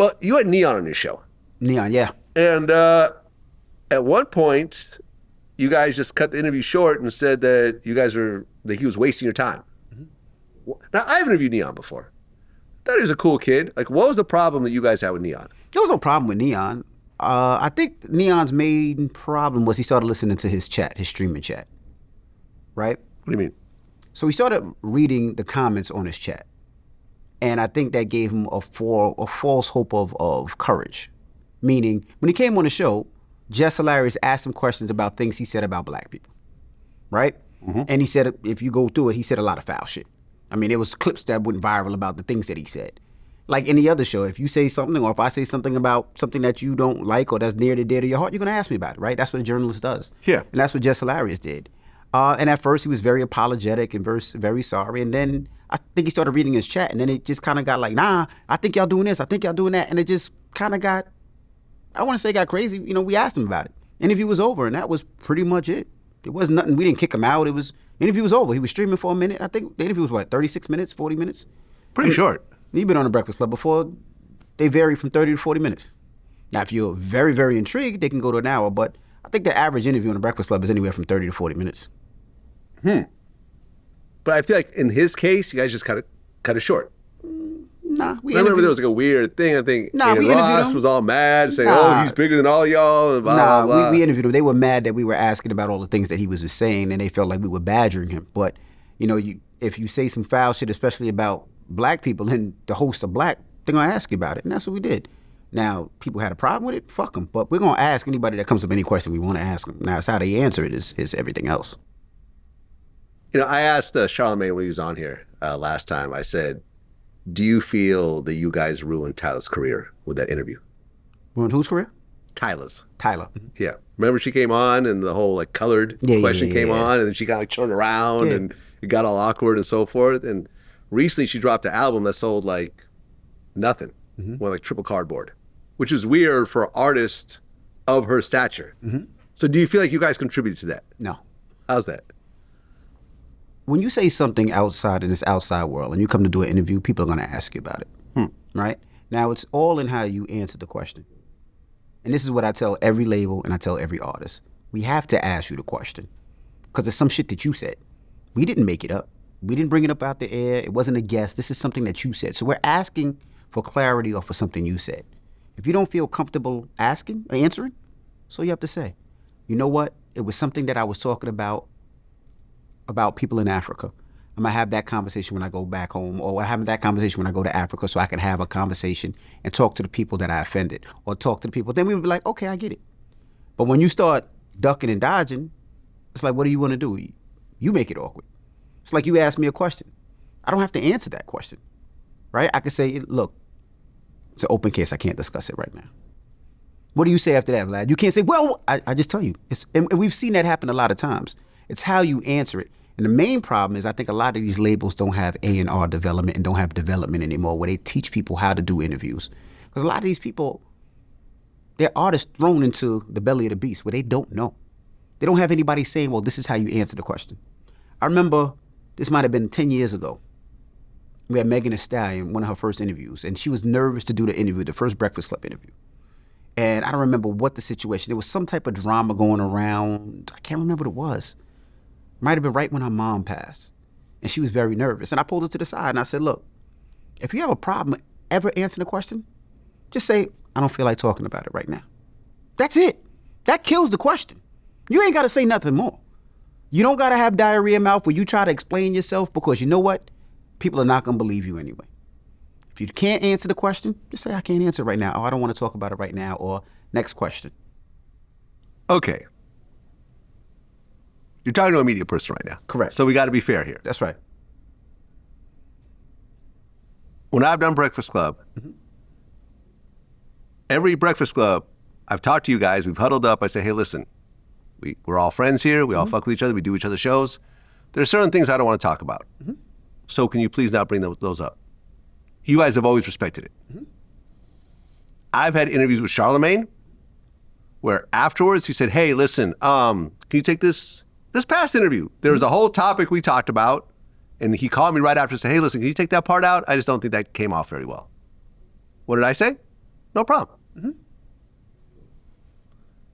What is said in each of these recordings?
Well, you had Neon on your show. Neon, yeah. And at one point, you guys just cut the interview short and said that he was wasting your time. Mm-hmm. Now, I've interviewed Neon before. I thought he was a cool kid. Like, what was the problem that you guys had with Neon? There was no problem with Neon. I think Neon's main problem was he started listening to his streaming chat. Right? What do you mean? So he started reading the comments on his chat. And I think that gave him a false hope of courage. Meaning, when he came on the show, Jess Hilarious asked him questions about things he said about black people. Right? Mm-hmm. And he said, if you go through it, he said a lot of foul shit. I mean, there was clips that went viral about the things that he said. Like any other show, if you say something or if I say something about something that you don't like or that's near to dear to your heart, you're going to ask me about it, right? That's what a journalist does. Yeah. And that's what Jess Hilarious did. And at first, he was very apologetic and very sorry. And then I think he started reading his chat. And then it just kind of got like, nah, I think y'all doing this. I think y'all doing that. And it just kind of got, I want to say got crazy. You know, we asked him about it. Interview was over. And that was pretty much it. It was nothing. We didn't kick him out. Interview was over. He was streaming for a minute. I think the interview was 36 minutes, 40 minutes? Pretty short. He'd been on the Breakfast Club before. They vary from 30 to 40 minutes. Now, if you're very, very intrigued, they can go to an hour. But I think the average interview on the Breakfast Club is anywhere from 30 to 40 minutes. But I feel like in his case, you guys just cut it short. Nah, I remember there was like a weird thing. I think Aiden Ross was all mad, saying, "Oh, he's bigger than all y'all." And blah, blah, blah. We interviewed him. They were mad that we were asking about all the things that he was saying, and they felt like we were badgering him. But you know, if you say some foul shit, especially about black people, and the hosts are black, they're gonna ask you about it, and that's what we did. Now, people had a problem with it, fuck them. But we're gonna ask anybody that comes up with any question we want to ask them. Now, it's how they answer it is everything else. You know, I asked Charlamagne when he was on here last time. I said, do you feel that you guys ruined Tyla's career with that interview? Ruined whose career? Tyla's. Tyla. Yeah. Remember she came on and the whole like colored question came on and then she kind of turned around and it got all awkward and so forth. And recently she dropped an album that sold like nothing. Went like triple cardboard, which is weird for an artist of her stature. So do you feel like you guys contributed to that? No. How's that? When you say something outside in this outside world and you come to do an interview, people are going to ask you about it, right? Now, it's all in how you answer the question. And this is what I tell every label and I tell every artist. We have to ask you the question because there's some shit that you said. We didn't make it up. We didn't bring it up out the air. It wasn't a guess. This is something that you said. So we're asking for clarity or for something you said. If you don't feel comfortable asking or answering, so you have to say, you know what? It was something that I was talking about people in Africa. I'm gonna have that conversation when I go back home, or I'm having that conversation when I go to Africa so I can have a conversation and talk to the people that I offended or talk to the people. Then we would be like, okay, I get it. But when you start ducking and dodging, it's like, what do you want to do? You make it awkward. It's like you ask me a question. I don't have to answer that question, right? I could say, look, it's an open case. I can't discuss it right now. What do you say after that, Vlad? You can't say, well, I just tell you. And we've seen that happen a lot of times. It's how you answer it. And the main problem is I think a lot of these labels don't have A&R development and don't have development anymore where they teach people how to do interviews. Because a lot of these people, they're artists thrown into the belly of the beast where they don't know. They don't have anybody saying, well, this is how you answer the question. I remember this might have been 10 years ago. We had Megan Thee Stallion, one of her first interviews, and she was nervous to do the interview, the first Breakfast Club interview. And I don't remember what the situation, there was some type of drama going around. I can't remember what it was. Might have been right when her mom passed. And she was very nervous. And I pulled her to the side and I said, look, if you have a problem ever answering a question, just say, I don't feel like talking about it right now. That's it. That kills the question. You ain't got to say nothing more. You don't got to have diarrhea mouth where you try to explain yourself because you know what? People are not going to believe you anyway. If you can't answer the question, just say, I can't answer it right now. Or I don't want to talk about it right now. Or next question. Okay. You're talking to a media person right now. Correct. So we got to be fair here. That's right. When I've done Breakfast Club, every Breakfast Club, I've talked to you guys, we've huddled up, I say, hey, listen, we're all friends here, we all fuck with each other, we do each other's shows. There are certain things I don't want to talk about. So can you please not bring those up? You guys have always respected it. I've had interviews with Charlamagne where afterwards he said, hey, listen, can you take this past interview? There was a whole topic we talked about, and he called me right after and said, hey, listen, can you take that part out? I just don't think that came off very well. What did I say? No problem.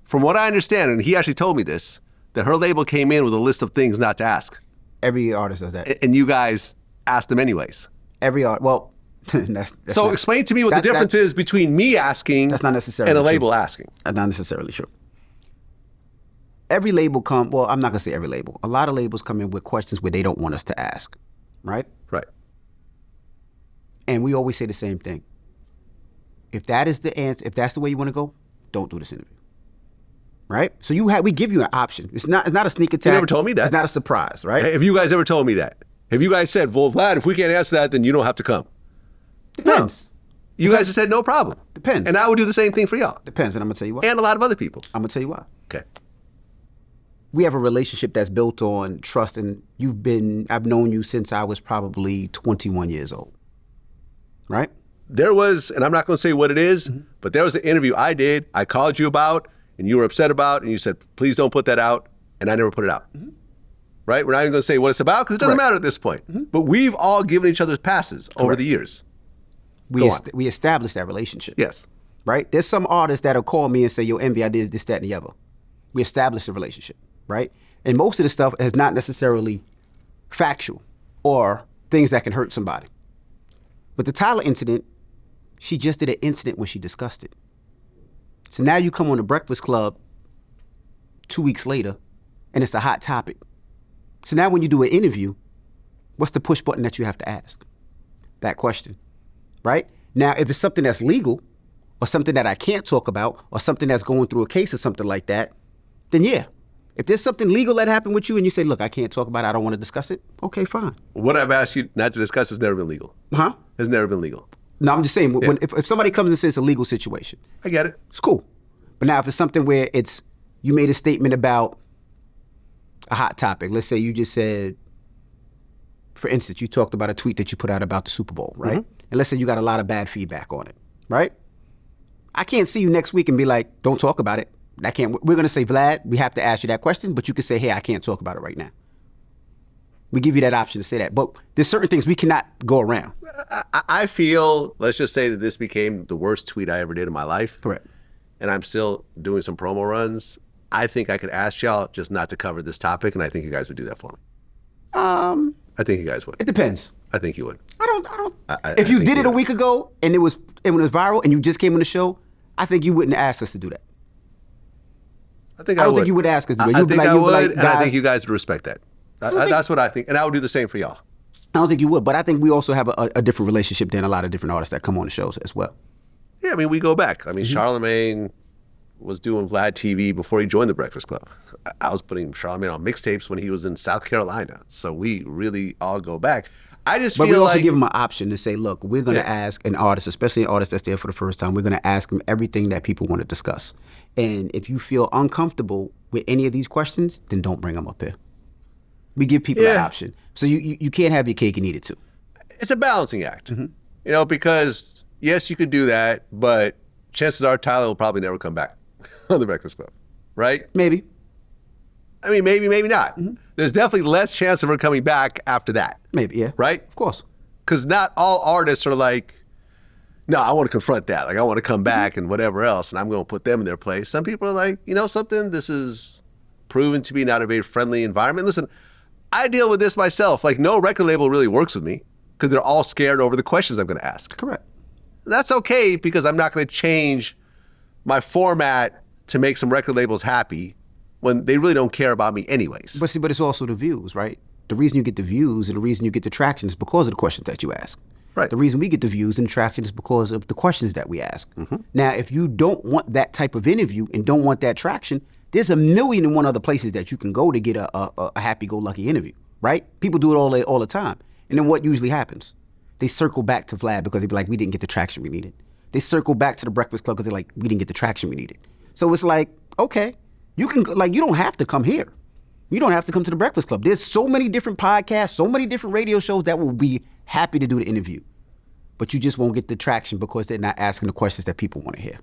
From what I understand, and he actually told me this, that her label came in with a list of things not to ask. Every artist does that. And you guys asked them anyways. Every art. Well, that's so not, explain to me what the difference is between me asking that's not necessarily and a true. label asking. That's not necessarily true. Every label well, I'm not going to say every label. A lot of labels come in with questions where they don't want us to ask, right? Right. And we always say the same thing. If that is the answer, if that's the way you want to go, don't do this interview. Right? So we give you an option. It's not a sneak attack. You never told me that. It's not a surprise, right? Have you guys ever told me that? Have you guys said, well, Vlad, if we can't answer that, then you don't have to come? Depends. No. You guys have said no problem. Depends. And I would do the same thing for y'all. Depends, and I'm going to tell you why. And a lot of other people. I'm going to tell you why. Okay. We have a relationship that's built on trust, and I've known you since I was probably 21 years old. Right? There was, and I'm not going to say what it is, but there was an interview I did, I called you about, and you were upset about, and you said, please don't put that out, and I never put it out. Right? We're not even going to say what it's about, because it doesn't matter at this point. But we've all given each other passes over the years. We established that relationship. Yes. Right? There's some artists that'll call me and say, yo, Envy, I did this, that, and the other. We established a relationship, right? And most of the stuff is not necessarily factual or things that can hurt somebody. But the Tyla incident, she just did an incident when she discussed it. So now you come on the Breakfast Club 2 weeks later, and it's a hot topic. So now when you do an interview, what's the push button that you have to ask? That question, right? Now, if it's something that's legal or something that I can't talk about or something that's going through a case or something like that, then yeah. If there's something legal that happened with you and you say, look, I can't talk about it, I don't want to discuss it, okay, fine. What I've asked you not to discuss has never been legal. Huh? Has never been legal. No, I'm just saying, if somebody comes and says it's a legal situation, I get it. it's cool. But now if it's something where you made a statement about a hot topic, let's say you just said, for instance, you talked about a tweet that you put out about the Super Bowl, right? And let's say you got a lot of bad feedback on it, right? I can't see you next week and be like, don't talk about it. We're going to say, Vlad, we have to ask you that question, but you can say, hey, I can't talk about it right now. We give you that option to say that. But there's certain things we cannot go around. I feel, let's just say that this became the worst tweet I ever did in my life. Correct. And I'm still doing some promo runs. I think I could ask y'all just not to cover this topic, and I think you guys would do that for me. I think you guys would. It depends. I think you would. I don't. If you did it a week ago and it was viral and you just came on the show, I think you wouldn't ask us to do that. I think I I don't would. think you would ask us to do it. I You'd be think like- I you'd be would, like, and I think guys- you guys would respect that. That's what I think, and I would do the same for y'all. I don't think you would, but I think we also have a different relationship than a lot of different artists that come on the shows as well. Yeah, I mean, we go back. I mean, Charlemagne was doing Vlad TV before he joined the Breakfast Club. I was putting Charlemagne on mixtapes when he was in South Carolina. So we really all go back. I just But feel we also like give them an option to say, look, we're going to ask an artist, especially an artist that's there for the first time, we're going to ask them everything that people want to discuss. And if you feel uncomfortable with any of these questions, then don't bring them up here. We give people that option. So you can't have your cake and eat it too. it's a balancing act, you know, because yes, you could do that, but chances are Tyla will probably never come back on the Breakfast Club, right? Maybe. I mean, maybe not. There's definitely less chance of her coming back after that. Maybe, yeah. Right? Of course. Because not all artists are like, no, I want to confront that. Like, I want to come back and whatever else, and I'm going to put them in their place. Some people are like, you know something? This is proven to be not a very friendly environment. Listen, I deal with this myself. Like, no record label really works with me because they're all scared over the questions I'm going to ask. Correct. That's okay because I'm not going to change my format to make some record labels happy when they really don't care about me anyways. But see, but it's also the views, right? The reason you get the views and the reason you get the traction is because of the questions that you ask. Right. The reason we get the views and the traction is because of the questions that we ask. Now, if you don't want that type of interview and don't want that traction, there's 1,000,001 other places that you can go to get a happy-go-lucky interview, right? People do it all the time. And then what usually happens? They circle back to Vlad because they be like, we didn't get the traction we needed. They circle back to the Breakfast Club because they're like, we didn't get the traction we needed. So it's like, okay, you can, like, you don't have to come here. You don't have to come to the Breakfast Club. There's so many different podcasts, so many different radio shows that will be happy to do the interview. But you just won't get the traction because they're not asking the questions that people want to hear.